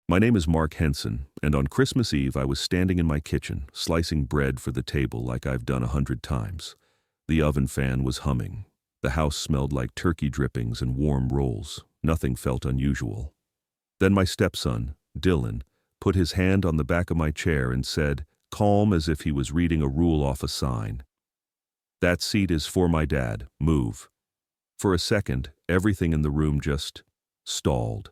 My name is Mark Henson, and on Christmas Eve I was standing in my kitchen, slicing bread for the table like I've done 100 times. The oven fan was humming. The house smelled like turkey drippings and warm rolls. Nothing felt unusual. Then my stepson, Dylan, put his hand on the back of my chair and said, calm as if he was reading a rule off a sign, "That seat is for my dad. Move." For a second, everything in the room just stalled.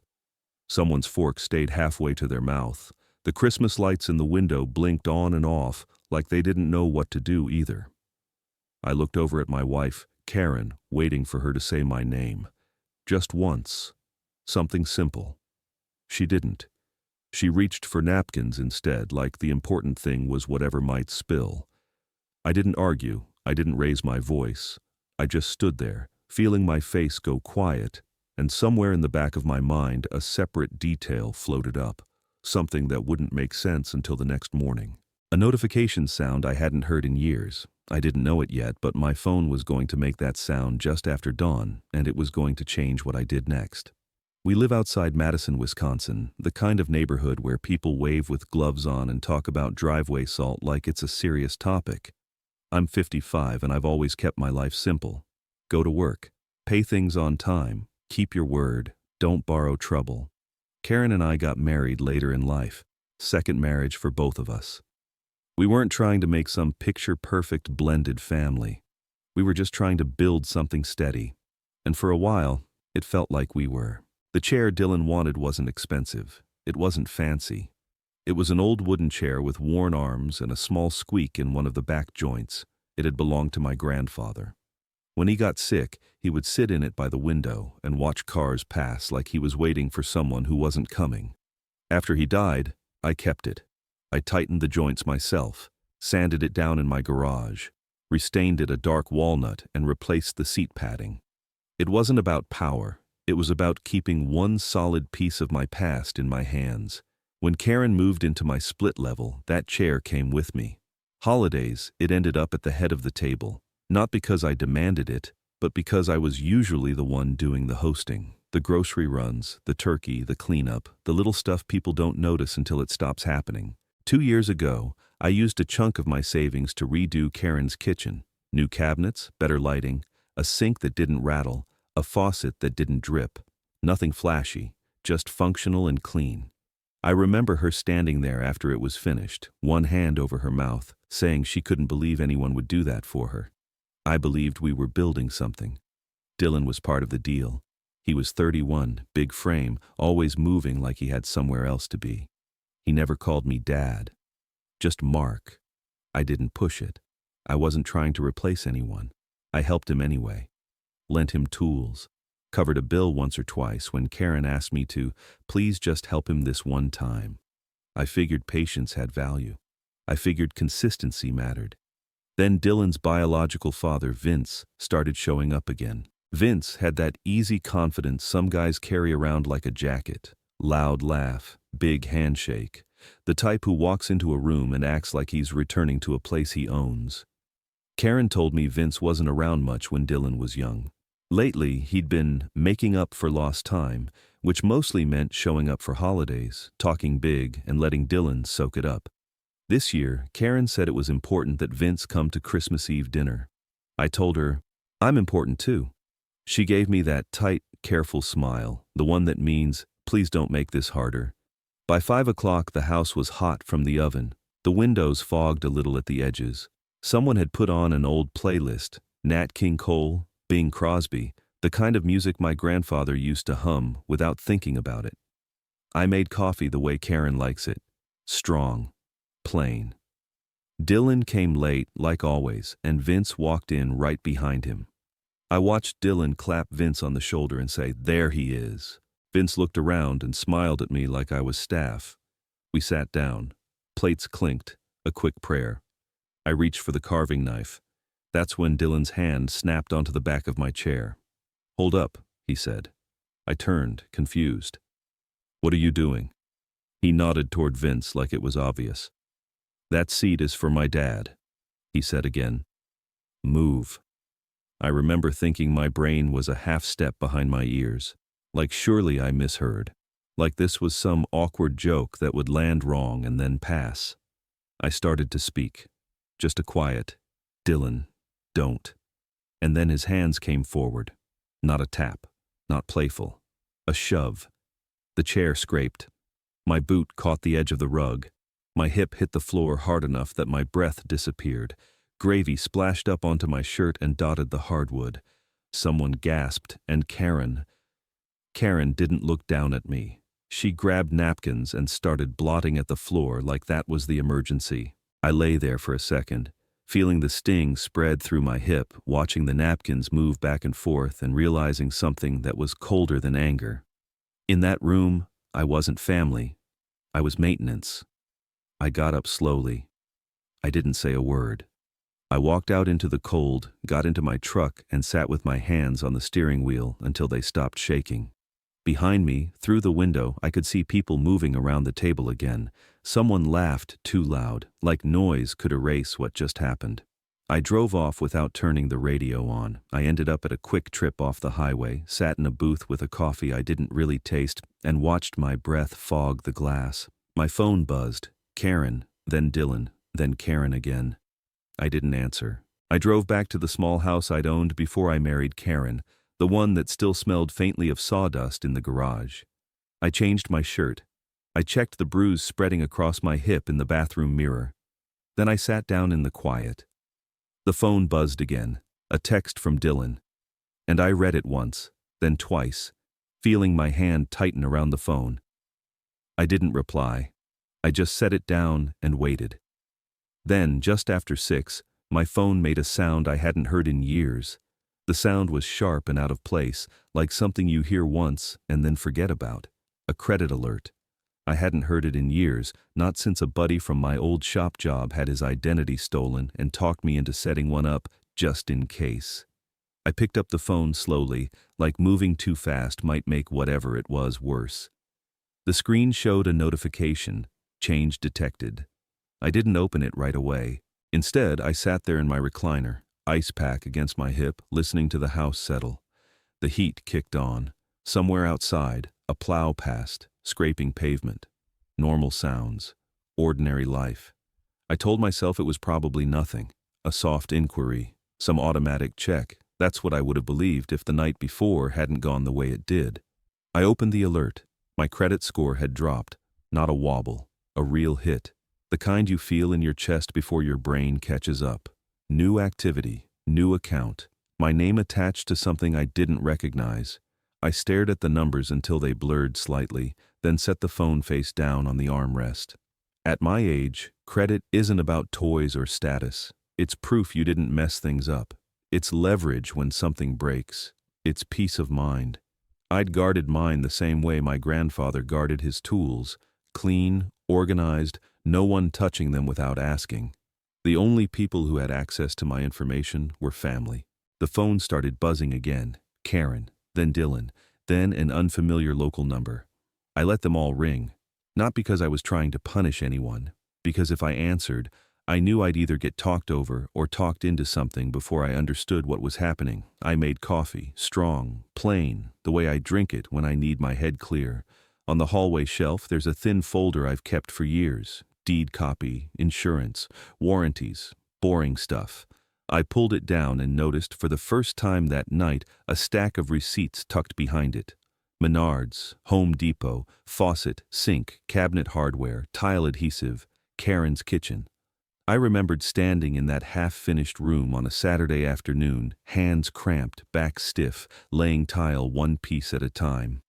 Someone's fork stayed halfway to their mouth. The Christmas lights in the window blinked on and off like they didn't know what to do either. I looked over at my wife, Karen, waiting for her to say my name. Just once. Something simple. She didn't. She reached for napkins instead, like the important thing was whatever might spill. I didn't argue. I didn't raise my voice. I just stood there, feeling my face go quiet, and somewhere in the back of my mind a separate detail floated up, something that wouldn't make sense until the next morning. A notification sound I hadn't heard in years. I didn't know it yet, but my phone was going to make that sound just after dawn, and it was going to change what I did next. We live outside Madison, Wisconsin, the kind of neighborhood where people wave with gloves on and talk about driveway salt like it's a serious topic. I'm 55 and I've always kept my life simple. Go to work, pay things on time, keep your word, don't borrow trouble. Karen and I got married later in life, second marriage for both of us. We weren't trying to make some picture-perfect blended family. We were just trying to build something steady. And for a while, it felt like we were. The chair Dylan wanted wasn't expensive. It wasn't fancy. It was an old wooden chair with worn arms and a small squeak in one of the back joints. It had belonged to my grandfather. When he got sick, he would sit in it by the window and watch cars pass like he was waiting for someone who wasn't coming. After he died, I kept it. I tightened the joints myself, sanded it down in my garage, restained it a dark walnut, and replaced the seat padding. It wasn't about power. It was about keeping one solid piece of my past in my hands. When Karen moved into my split level, that chair came with me. Holidays, it ended up at the head of the table. Not because I demanded it, but because I was usually the one doing the hosting. The grocery runs, the turkey, the cleanup, the little stuff people don't notice until it stops happening. 2 years ago, I used a chunk of my savings to redo Karen's kitchen. New cabinets, better lighting, a sink that didn't rattle, a faucet that didn't drip. Nothing flashy, just functional and clean. I remember her standing there after it was finished, one hand over her mouth, saying she couldn't believe anyone would do that for her. I believed we were building something. Dylan was part of the deal. He was 31, big frame, always moving like he had somewhere else to be. He never called me Dad. Just Mark. I didn't push it. I wasn't trying to replace anyone. I helped him anyway. Lent him tools. Covered a bill once or twice when Karen asked me to please just help him this one time. I figured patience had value. I figured consistency mattered. Then Dylan's biological father, Vince, started showing up again. Vince had that easy confidence some guys carry around like a jacket. Loud laugh, big handshake. The type who walks into a room and acts like he's returning to a place he owns. Karen told me Vince wasn't around much when Dylan was young. Lately, he'd been making up for lost time, which mostly meant showing up for holidays, talking big, and letting Dylan soak it up. This year, Karen said it was important that Vince come to Christmas Eve dinner. I told her, I'm important too. She gave me that tight, careful smile, the one that means, please don't make this harder. By 5 o'clock, the house was hot from the oven. The windows fogged a little at the edges. Someone had put on an old playlist, Nat King Cole, Bing Crosby, the kind of music my grandfather used to hum without thinking about it. I made coffee the way Karen likes it. Strong. Plain. Dylan came late, like always, and Vince walked in right behind him. I watched Dylan clap Vince on the shoulder and say, "There he is." Vince looked around and smiled at me like I was staff. We sat down. Plates clinked, a quick prayer. I reached for the carving knife. That's when Dylan's hand snapped onto the back of my chair. "Hold up," he said. I turned, confused. "What are you doing?" He nodded toward Vince like it was obvious. "That seat is for my dad," he said again. "Move." I remember thinking my brain was a half step behind my ears, like surely I misheard. like this was some awkward joke that would land wrong and then pass. I started to speak. Just a quiet, "Dylan, don't." And then his hands came forward. Not a tap, not playful. A shove. The chair scraped. My boot caught the edge of the rug. My hip hit the floor hard enough that my breath disappeared. Gravy splashed up onto my shirt and dotted the hardwood. Someone gasped, and Karen didn't look down at me. She grabbed napkins and started blotting at the floor like that was the emergency. I lay there for a second, feeling the sting spread through my hip, watching the napkins move back and forth and realizing something that was colder than anger. In that room, I wasn't family. I was maintenance. I got up slowly. I didn't say a word. I walked out into the cold, got into my truck, and sat with my hands on the steering wheel until they stopped shaking. Behind me, through the window, I could see people moving around the table again. Someone laughed too loud, like noise could erase what just happened. I drove off without turning the radio on. I ended up at a quick trip off the highway, sat in a booth with a coffee I didn't really taste, and watched my breath fog the glass. My phone buzzed. Karen, then Dylan, then Karen again. I didn't answer. I drove back to the small house I'd owned before I married Karen, the one that still smelled faintly of sawdust in the garage. I changed my shirt. I checked the bruise spreading across my hip in the bathroom mirror. Then I sat down in the quiet. The phone buzzed again, a text from Dylan. And I read it once, then twice, feeling my hand tighten around the phone. I didn't reply. I just set it down and waited. Then, just after 6, my phone made a sound I hadn't heard in years. The sound was sharp and out of place, like something you hear once and then forget about. A credit alert. I hadn't heard it in years, not since a buddy from my old shop job had his identity stolen and talked me into setting one up just in case. I picked up the phone slowly, like moving too fast might make whatever it was worse. The screen showed a notification, change detected. I didn't open it right away. Instead, I sat there in my recliner, ice pack against my hip, listening to the house settle. The heat kicked on. Somewhere outside, a plow passed, scraping pavement. Normal sounds. Ordinary life. I told myself it was probably nothing. A soft inquiry. Some automatic check. That's what I would have believed if the night before hadn't gone the way it did. I opened the alert. My credit score had dropped. Not a wobble. A real hit. The kind you feel in your chest before your brain catches up. New activity, new account. My name attached to something I didn't recognize. I stared at the numbers until they blurred slightly, then set the phone face down on the armrest. At my age, credit isn't about toys or status. It's proof you didn't mess things up. It's leverage when something breaks. It's peace of mind. I'd guarded mine the same way my grandfather guarded his tools. Clean, organized, no one touching them without asking. The only people who had access to my information were family. The phone started buzzing again. Karen, then Dylan, then an unfamiliar local number. I let them all ring. Not because I was trying to punish anyone, because if I answered, I knew I'd either get talked over or talked into something before I understood what was happening. I made coffee, strong, plain, the way I drink it when I need my head clear. On the hallway shelf, there's a thin folder I've kept for years. Deed copy, insurance, warranties, boring stuff. I pulled it down and noticed for the first time that night a stack of receipts tucked behind it. Menards, Home Depot, faucet, sink, cabinet hardware, tile adhesive, Karen's kitchen. I remembered standing in that half-finished room on a Saturday afternoon, hands cramped, back stiff, laying tile one piece at a time.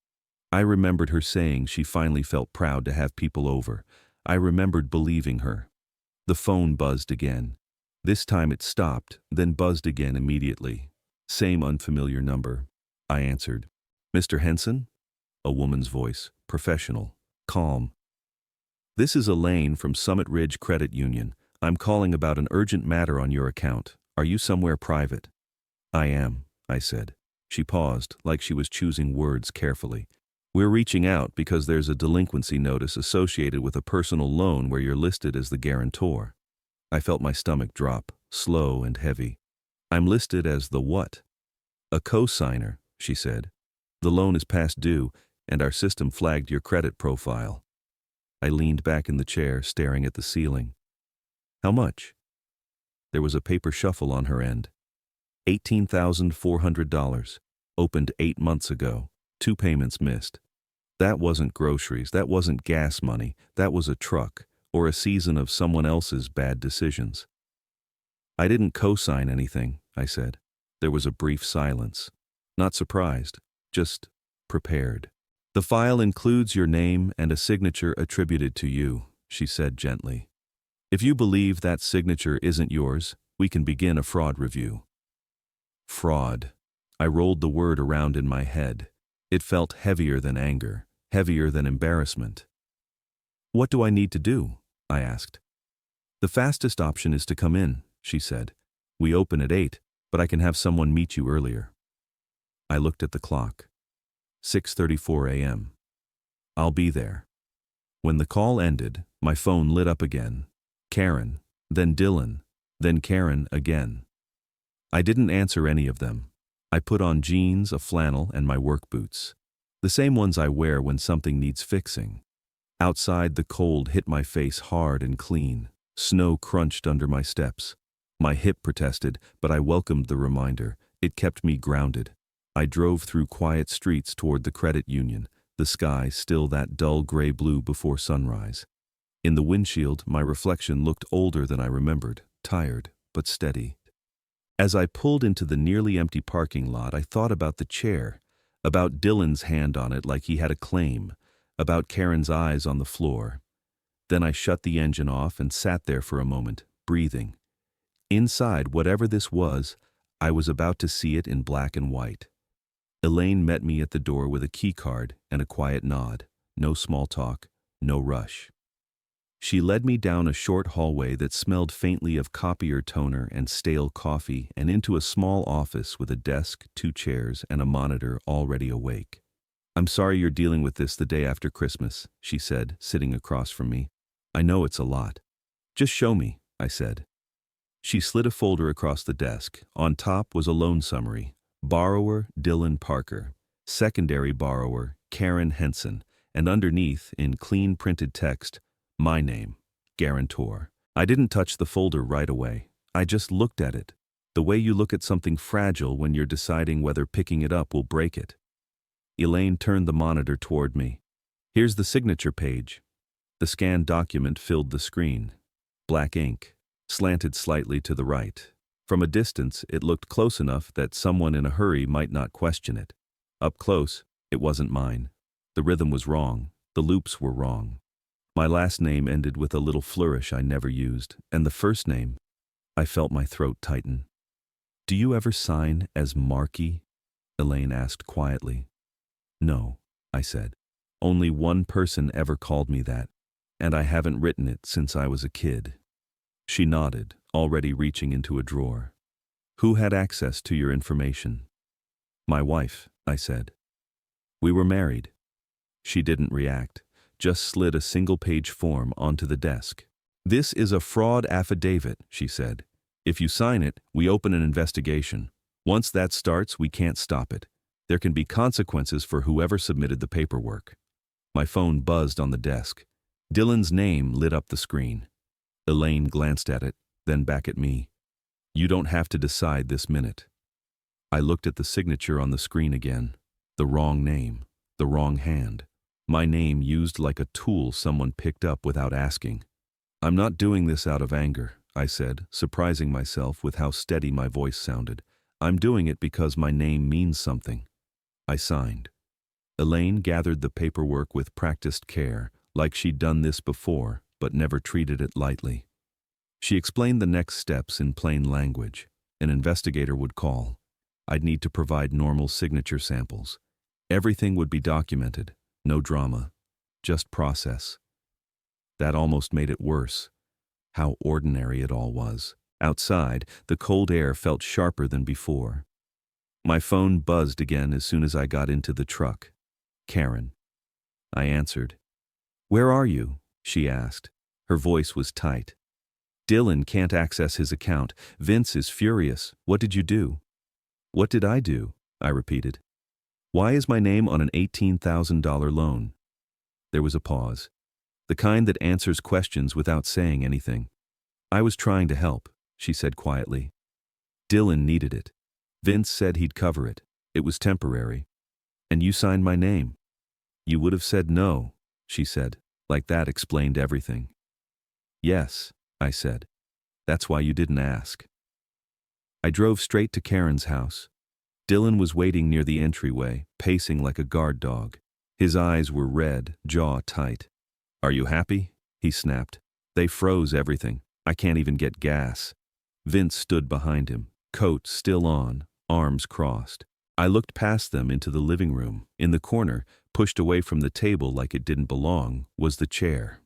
I remembered her saying she finally felt proud to have people over. I remembered believing her. The phone buzzed again. This time it stopped, then buzzed again immediately. Same unfamiliar number. I answered. "Mr. Henson?" A woman's voice, professional, calm. "This is Elaine from Summit Ridge Credit Union. I'm calling about an urgent matter on your account. Are you somewhere private?" "I am," I said. She paused, like she was choosing words carefully. "We're reaching out because there's a delinquency notice associated with a personal loan where you're listed as the guarantor." I felt my stomach drop, slow and heavy. "I'm listed as the what?" "A co-signer," she said. "The loan is past due. and our system flagged your credit profile. I leaned back in the chair, staring at the ceiling. How much? There was a paper shuffle on her end. $18,400. Opened 8 months ago. 2 payments missed. That wasn't groceries, that wasn't gas money, that was a truck, or a season of someone else's bad decisions. I didn't co-sign anything, I said. There was a brief silence. Not surprised, just prepared. The file includes your name and a signature attributed to you, she said gently. If you believe that signature isn't yours, we can begin a fraud review. Fraud. I rolled the word around in my head. It felt heavier than anger, heavier than embarrassment. What do I need to do? I asked. The fastest option is to come in, she said. We open at 8, but I can have someone meet you earlier. I looked at the clock. 6:34 a.m. I'll be there. When the call ended, my phone lit up again. Karen, then Dylan, then Karen again. I didn't answer any of them. I put on jeans, a flannel, and my work boots. The same ones I wear when something needs fixing. Outside, the cold hit my face hard and clean. Snow crunched under my steps. My hip protested, but I welcomed the reminder. It kept me grounded. I drove through quiet streets toward the credit union, the sky still that dull gray blue before sunrise. In the windshield, my reflection looked older than I remembered, tired, but steady. As I pulled into the nearly empty parking lot, I thought about the chair, about Dylan's hand on it like he had a claim, about Karen's eyes on the floor. Then I shut the engine off and sat there for a moment, breathing. Inside, whatever this was, I was about to see it in black and white. Elaine met me at the door with a key card and a quiet nod. No small talk, no rush. She led me down a short hallway that smelled faintly of copier toner and stale coffee and into a small office with a desk, 2 chairs, and a monitor already awake. I'm sorry you're dealing with this the day after Christmas, she said, sitting across from me. I know it's a lot. Just show me, I said. She slid a folder across the desk. On top was a loan summary. Borrower, Dylan Parker. Secondary borrower, Karen Henson. And underneath, in clean printed text, my name, guarantor. I didn't touch the folder right away. I just looked at it, the way you look at something fragile when you're deciding whether picking it up will break it. Elaine turned the monitor toward me. Here's the signature page. The scanned document filled the screen. Black ink, slanted slightly to the right. From a distance, it looked close enough that someone in a hurry might not question it. Up close, it wasn't mine. The rhythm was wrong. The loops were wrong. My last name ended with a little flourish I never used, and the first name, I felt my throat tighten. Do you ever sign as Marky? Elaine asked quietly. No, I said. Only one person ever called me that, and I haven't written it since I was a kid. She nodded, already reaching into a drawer. Who had access to your information? My wife, I said. We were married. She didn't react, just slid a single-page form onto the desk. This is a fraud affidavit, she said. If you sign it, we open an investigation. Once that starts, we can't stop it. There can be consequences for whoever submitted the paperwork. My phone buzzed on the desk. Dylan's name lit up the screen. Elaine glanced at it, then back at me. You don't have to decide this minute. I looked at the signature on the screen again. The wrong name, the wrong hand. My name used like a tool someone picked up without asking. I'm not doing this out of anger, I said, surprising myself with how steady my voice sounded. I'm doing it because my name means something. I signed. Elaine gathered the paperwork with practiced care, like she'd done this before, but never treated it lightly. She explained the next steps in plain language. An investigator would call. I'd need to provide normal signature samples. Everything would be documented. No drama, just process. That almost made it worse. How ordinary it all was. Outside, the cold air felt sharper than before. My phone buzzed again as soon as I got into the truck. Karen. I answered. Where are you? She asked. Her voice was tight. Dylan can't access his account. Vince is furious. What did you do? What did I do? I repeated. Why is my name on an $18,000 loan? There was a pause. The kind that answers questions without saying anything. I was trying to help, she said quietly. Dylan needed it. Vince said he'd cover it. It was temporary. And you signed my name. You would have said no, she said, like that explained everything. Yes, I said. That's why you didn't ask. I drove straight to Karen's house. Dylan was waiting near the entryway, pacing like a guard dog. His eyes were red, jaw tight. Are you happy? He snapped. They froze everything. I can't even get gas. Vince stood behind him, coat still on, arms crossed. I looked past them into the living room. In the corner, pushed away from the table like it didn't belong, was the chair.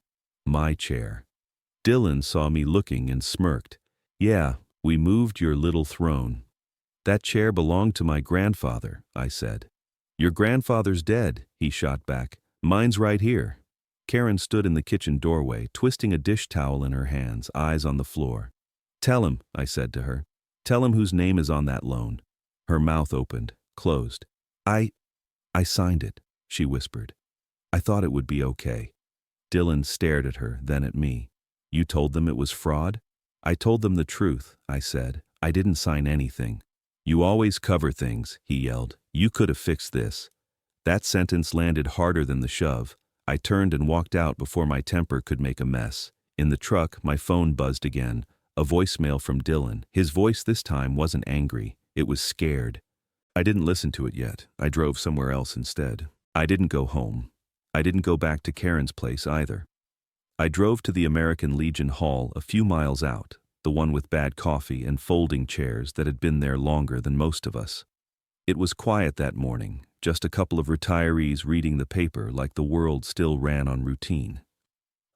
My chair. Dylan saw me looking and smirked. Yeah, we moved your little throne. That chair belonged to my grandfather, I said. Your grandfather's dead, he shot back. Mine's right here. Karen stood in the kitchen doorway, twisting a dish towel in her hands, eyes on the floor. Tell him, I said to her. Tell him whose name is on that loan. Her mouth opened, closed. I signed it, she whispered. I thought it would be okay. Dylan stared at her, then at me. You told them it was fraud? I told them the truth, I said. I didn't sign anything. You always cover things, he yelled. You could have fixed this. That sentence landed harder than the shove. I turned and walked out before my temper could make a mess. In the truck, my phone buzzed again. A voicemail from Dylan. His voice this time wasn't angry. It was scared. I didn't listen to it yet. I drove somewhere else instead. I didn't go home. I didn't go back to Karen's place either. I drove to the American Legion Hall a few miles out, the one with bad coffee and folding chairs that had been there longer than most of us. It was quiet that morning, just a couple of retirees reading the paper like the world still ran on routine.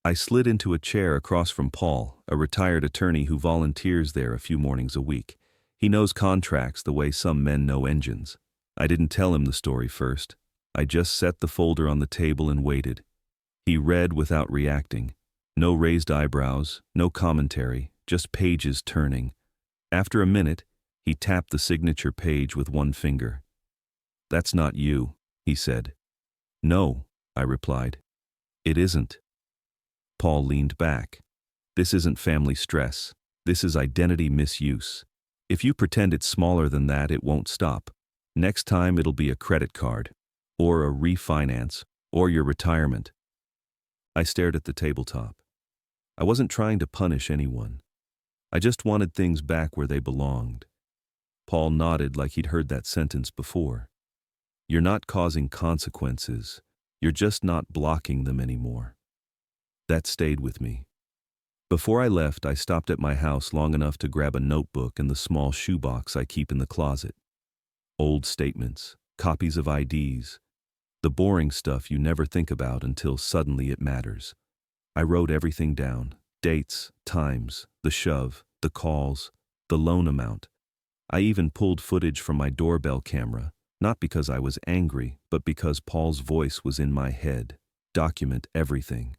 I slid into a chair across from Paul, a retired attorney who volunteers there a few mornings a week. He knows contracts the way some men know engines. I didn't tell him the story first. I just set the folder on the table and waited. He read without reacting. No raised eyebrows, no commentary, just pages turning. After a minute, he tapped the signature page with one finger. That's not you, he said. No, I replied. It isn't. Paul leaned back. This isn't family stress. This is identity misuse. If you pretend it's smaller than that, it won't stop. Next time it'll be a credit card, or a refinance, or your retirement. I stared at the tabletop. I wasn't trying to punish anyone. I just wanted things back where they belonged. Paul nodded like he'd heard that sentence before. You're not causing consequences. You're just not blocking them anymore. That stayed with me. Before I left, I stopped at my house long enough to grab a notebook and the small shoebox I keep in the closet. Old statements, copies of IDs, the boring stuff you never think about until suddenly it matters. I wrote everything down, dates, times, the shove, the calls, the loan amount. I even pulled footage from my doorbell camera, not because I was angry, but because Paul's voice was in my head. Document everything.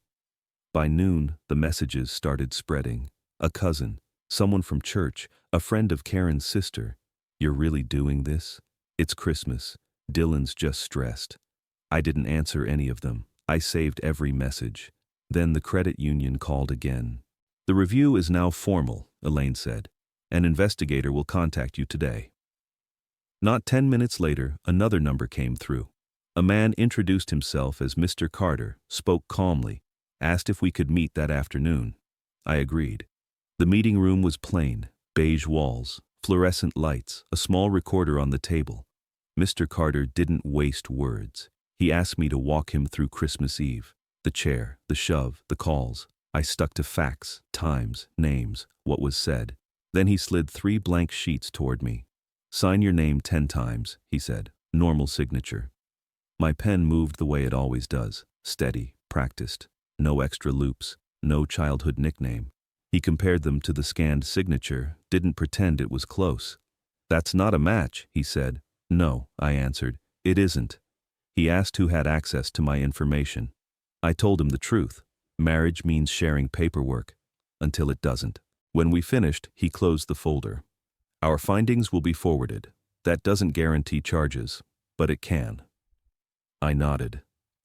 By noon, the messages started spreading. A cousin, someone from church, a friend of Karen's sister. You're really doing this? It's Christmas. Dylan's just stressed. I didn't answer any of them. I saved every message. Then the credit union called again. The review is now formal, Elaine said. An investigator will contact you today. Not 10 minutes later, another number came through. A man introduced himself as Mr. Carter, spoke calmly, asked if we could meet that afternoon. I agreed. The meeting room was plain, beige walls, fluorescent lights, a small recorder on the table. Mr. Carter didn't waste words. He asked me to walk him through Christmas Eve. The chair, the shove, the calls. I stuck to facts, times, names, what was said. Then he slid 3 blank sheets toward me. Sign your name 10 times, he said. Normal signature. My pen moved the way it always does. Steady, practiced. No extra loops, no childhood nickname. He compared them to the scanned signature, didn't pretend it was close. That's not a match, he said. No, I answered. It isn't. He asked who had access to my information. I told him the truth. Marriage means sharing paperwork. Until it doesn't. When we finished, he closed the folder. Our findings will be forwarded. That doesn't guarantee charges. but it can. I nodded.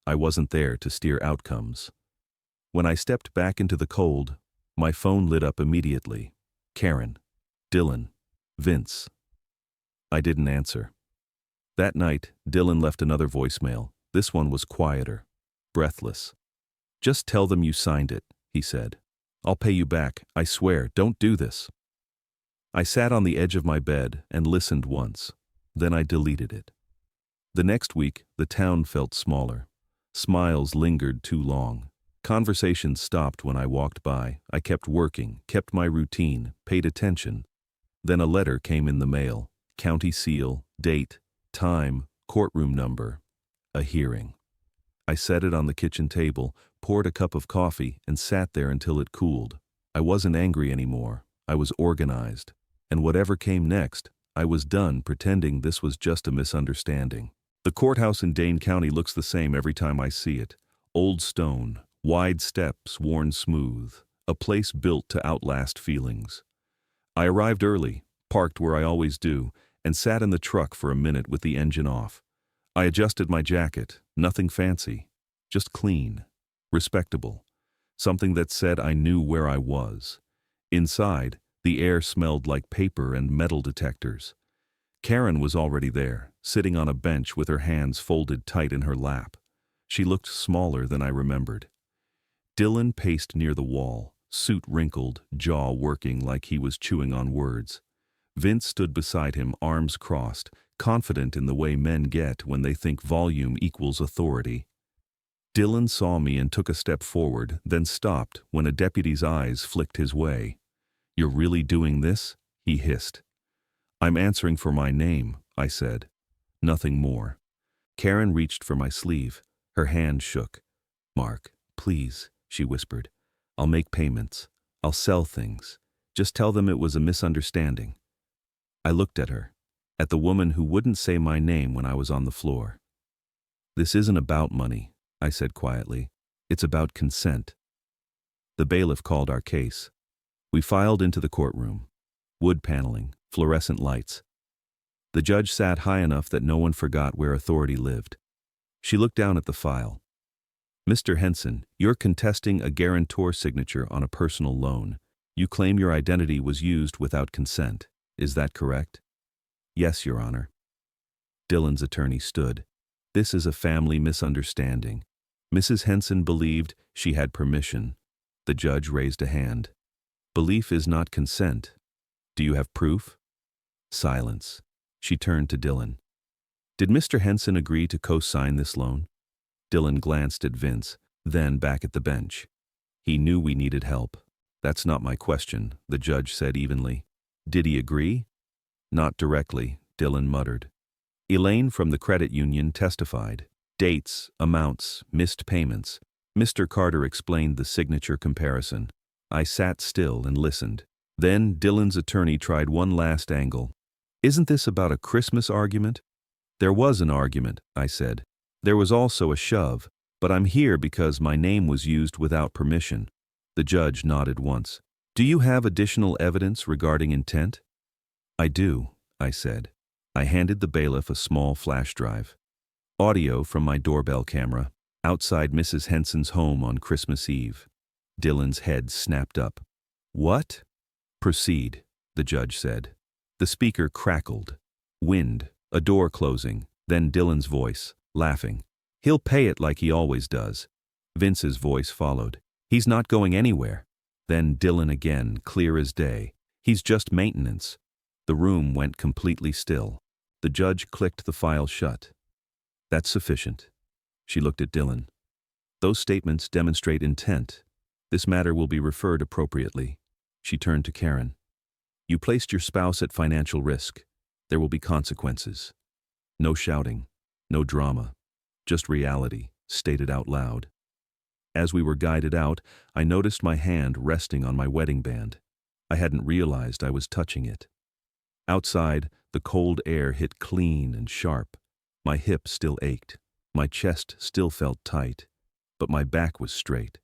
I wasn't there to steer outcomes. When I stepped back into the cold, my phone lit up immediately. Karen, Dylan, Vince. I didn't answer. That night, Dylan left another voicemail. This one was quieter, breathless. "Just tell them you signed it," he said. "I'll pay you back, I swear, don't do this." I sat on the edge of my bed and listened once. Then I deleted it. The next week, the town felt smaller. Smiles lingered too long. Conversations stopped when I walked by. I kept working, kept my routine, paid attention. Then a letter came in the mail. County seal, date, time, courtroom number. A hearing. I set it on the kitchen table, poured a cup of coffee, and sat there until it cooled. I wasn't angry anymore. I was organized. And whatever came next, I was done pretending this was just a misunderstanding. The courthouse in Dane County looks the same every time I see it. Old stone, wide steps worn smooth, a place built to outlast feelings. I arrived early, parked where I always do, and sat in the truck for a minute with the engine off. I adjusted my jacket, nothing fancy, just clean, respectable, something that said I knew where I was. Inside, the air smelled like paper and metal detectors. Karen was already there, sitting on a bench with her hands folded tight in her lap. She looked smaller than I remembered. Dylan paced near the wall, suit wrinkled, jaw working like he was chewing on words. Vince stood beside him, arms crossed, confident in the way men get when they think volume equals authority. Dylan saw me and took a step forward, then stopped when a deputy's eyes flicked his way. "You're really doing this?" he hissed. "I'm answering for my name," I said. Nothing more. Karen reached for my sleeve. Her hand shook. "Mark, please," she whispered. "I'll make payments. I'll sell things. Just tell them it was a misunderstanding." I looked at her, at the woman who wouldn't say my name when I was on the floor. "This isn't about money," I said quietly. "It's about consent." The bailiff called our case. We filed into the courtroom. Wood paneling, fluorescent lights. The judge sat high enough that no one forgot where authority lived. She looked down at the file. "Mr. Henson, you're contesting a guarantor signature on a personal loan. You claim your identity was used without consent. Is that correct?" "Yes, Your Honor." Dylan's attorney stood. "This is a family misunderstanding. Mrs. Henson believed she had permission." The judge raised a hand. "Belief is not consent. Do you have proof?" Silence. She turned to Dylan. "Did Mr. Henson agree to co-sign this loan?" Dylan glanced at Vince, then back at the bench. "He knew we needed help." "That's not my question," the judge said evenly. "Did he agree?" "Not directly," Dylan muttered. Elaine from the credit union testified. Dates, amounts, missed payments. Mr. Carter explained the signature comparison. I sat still and listened. Then Dylan's attorney tried one last angle. "Isn't this about a Christmas argument?" "There was an argument," I said. "There was also a shove, but I'm here because my name was used without permission." The judge nodded once. "Do you have additional evidence regarding intent?" "I do," I said. I handed the bailiff a small flash drive. Audio from my doorbell camera, outside Mrs. Henson's home on Christmas Eve. Dylan's head snapped up. "What?" "Proceed," the judge said. The speaker crackled. Wind, a door closing, then Dylan's voice, laughing. "He'll pay it like he always does." Vince's voice followed. "He's not going anywhere." Then Dylan again, clear as day. "He's just maintenance." The room went completely still. The judge clicked the file shut. "That's sufficient." She looked at Dylan. "Those statements demonstrate intent. This matter will be referred appropriately." She turned to Karen. "You placed your spouse at financial risk. There will be consequences." No shouting, no drama, just reality, stated out loud. As we were guided out, I noticed my hand resting on my wedding band. I hadn't realized I was touching it. Outside, the cold air hit clean and sharp. My hip still ached. My chest still felt tight. But my back was straight.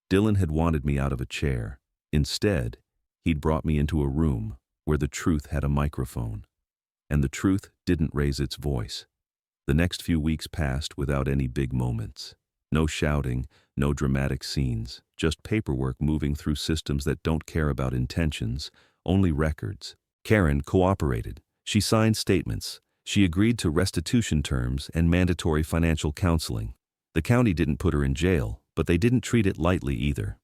Dylan had wanted me out of a chair. Instead, he'd brought me into a room where the truth had a microphone. And the truth didn't raise its voice. The next few weeks passed without any big moments. No shouting, no dramatic scenes, just paperwork moving through systems that don't care about intentions, only records. Karen cooperated. She signed statements. She agreed to restitution terms and mandatory financial counseling. The county didn't put her in jail, but they didn't treat it lightly either.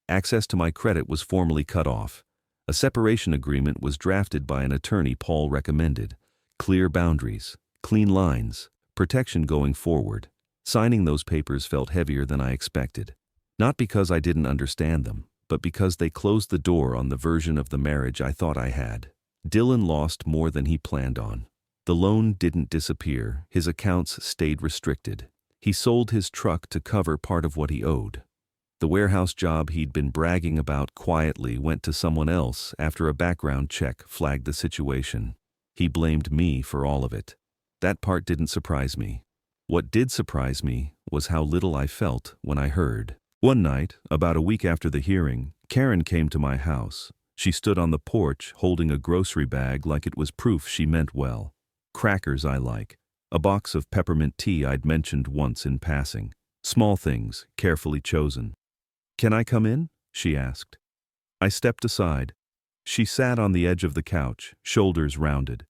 Access to my credit was formally cut off. A separation agreement was drafted by an attorney Paul recommended. Clear boundaries, clean lines, protection going forward. Signing those papers felt heavier than I expected. Not because I didn't understand them, but because they closed the door on the version of the marriage I thought I had. Dylan lost more than he planned on. The loan didn't disappear, his accounts stayed restricted. He sold his truck to cover part of what he owed. The warehouse job he'd been bragging about quietly went to someone else after a background check flagged the situation. He blamed me for all of it. That part didn't surprise me. What did surprise me was how little I felt when I heard. One night, about a week after the hearing, Karen came to my house. She stood on the porch holding a grocery bag like it was proof she meant well. Crackers I like. A box of peppermint tea I'd mentioned once in passing. Small things, carefully chosen. "Can I come in?" she asked. I stepped aside. She sat on the edge of the couch, shoulders rounded.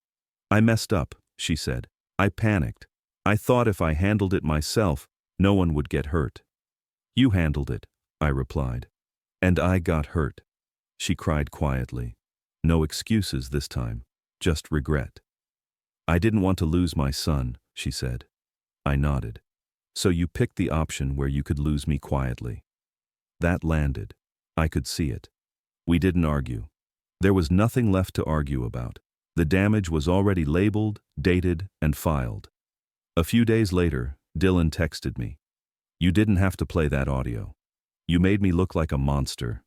"I messed up," she said. "I panicked. I thought if I handled it myself, no one would get hurt." "You handled it," I replied. "And I got hurt." She cried quietly. No excuses this time, just regret. "I didn't want to lose my son," she said. I nodded. "So you picked the option where you could lose me quietly." That landed. I could see it. We didn't argue. There was nothing left to argue about. The damage was already labeled, dated, and filed. A few days later, Dylan texted me. "You didn't have to play that audio. You made me look like a monster."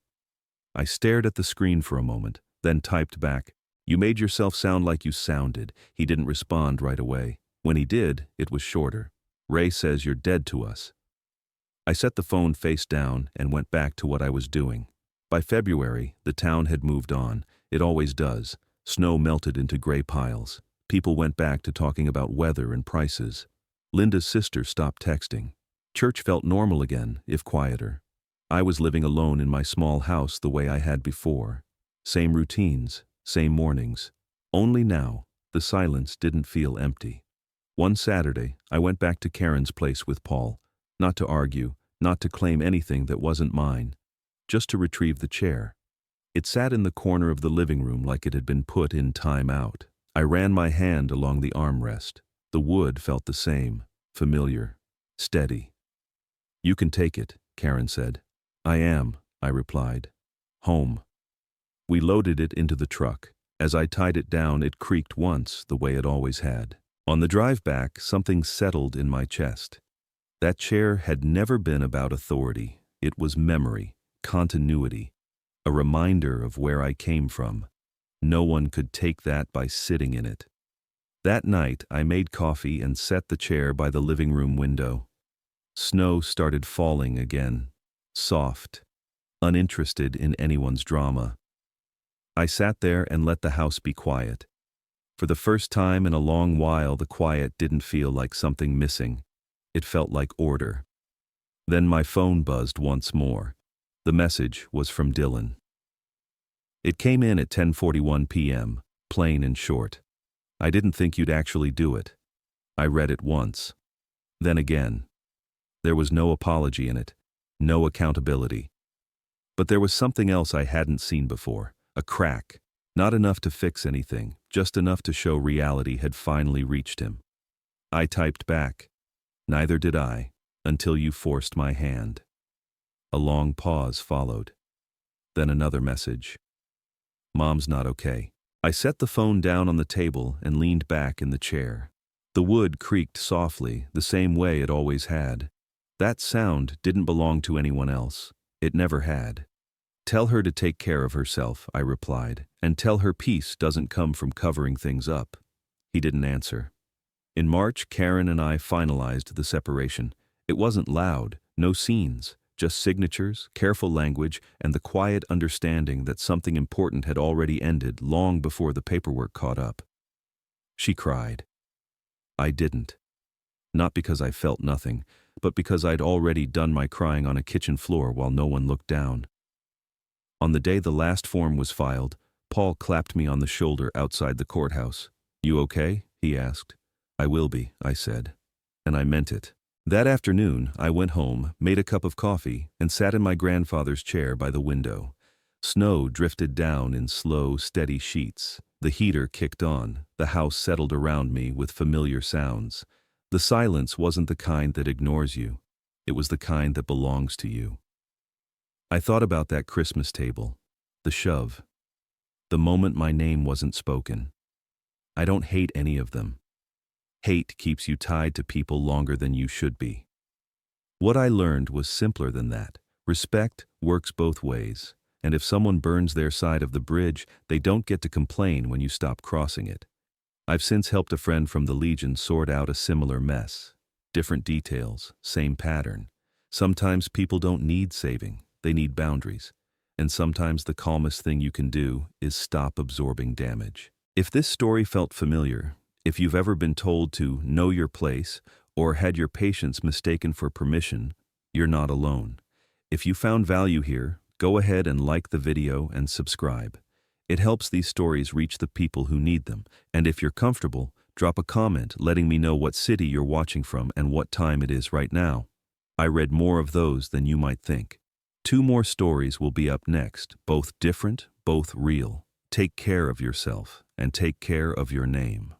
I stared at the screen for a moment, then typed back, "You made yourself sound like you sounded." He didn't respond right away. When he did, it was shorter. "Ray says you're dead to us." I set the phone face down and went back to what I was doing. By February, the town had moved on. It always does. Snow melted into gray piles. People went back to talking about weather and prices. Linda's sister stopped texting. Church felt normal again, if quieter. I was living alone in my small house the way I had before. Same routines, same mornings. Only now, the silence didn't feel empty. One Saturday, I went back to Karen's place with Paul. Not to argue, not to claim anything that wasn't mine. Just to retrieve the chair. It sat in the corner of the living room like it had been put in time out. I ran my hand along the armrest. The wood felt the same, familiar, steady. "You can take it," Karen said. "I am," I replied. "Home." We loaded it into the truck. As I tied it down, it creaked once, the way it always had. On the drive back, something settled in my chest. That chair had never been about authority. It was memory, continuity, a reminder of where I came from. No one could take that by sitting in it. That night, I made coffee and set the chair by the living room window. Snow started falling again, soft, uninterested in anyone's drama. I sat there and let the house be quiet. For the first time in a long while, the quiet didn't feel like something missing. It felt like order. Then my phone buzzed once more. The message was from Dylan. It came in at 10:41 p.m., plain and short. "I didn't think you'd actually do it." I read it once. Then again. There was no apology in it, no accountability. But there was something else I hadn't seen before, a crack. Not enough to fix anything, just enough to show reality had finally reached him. I typed back, "Neither did I, until you forced my hand." A long pause followed. Then another message. "Mom's not okay." I set the phone down on the table and leaned back in the chair. The wood creaked softly, the same way it always had. That sound didn't belong to anyone else. It never had. "Tell her to take care of herself," I replied, "and tell her peace doesn't come from covering things up." He didn't answer. In March, Karen and I finalized the separation. It wasn't loud, no scenes. Just signatures, careful language, and the quiet understanding that something important had already ended long before the paperwork caught up. She cried. I didn't. Not because I felt nothing, but because I'd already done my crying on a kitchen floor while no one looked down. On the day the last form was filed, Paul clapped me on the shoulder outside the courthouse. "You okay?" he asked. "I will be," I said. And I meant it. That afternoon, I went home, made a cup of coffee, and sat in my grandfather's chair by the window. Snow drifted down in slow, steady sheets. The heater kicked on. The house settled around me with familiar sounds. The silence wasn't the kind that ignores you. It was the kind that belongs to you. I thought about that Christmas table, the shove, the moment my name wasn't spoken. I don't hate any of them. Hate keeps you tied to people longer than you should be. What I learned was simpler than that. Respect works both ways, and if someone burns their side of the bridge, they don't get to complain when you stop crossing it. I've since helped a friend from the Legion sort out a similar mess. Different details, same pattern. Sometimes people don't need saving, they need boundaries. And sometimes the calmest thing you can do is stop absorbing damage. If this story felt familiar, if you've ever been told to know your place or had your patience mistaken for permission, you're not alone. If you found value here, go ahead and like the video and subscribe. It helps these stories reach the people who need them. And if you're comfortable, drop a comment letting me know what city you're watching from and what time it is right now. I read more of those than you might think. 2 more stories will be up next, both different, both real. Take care of yourself and take care of your name.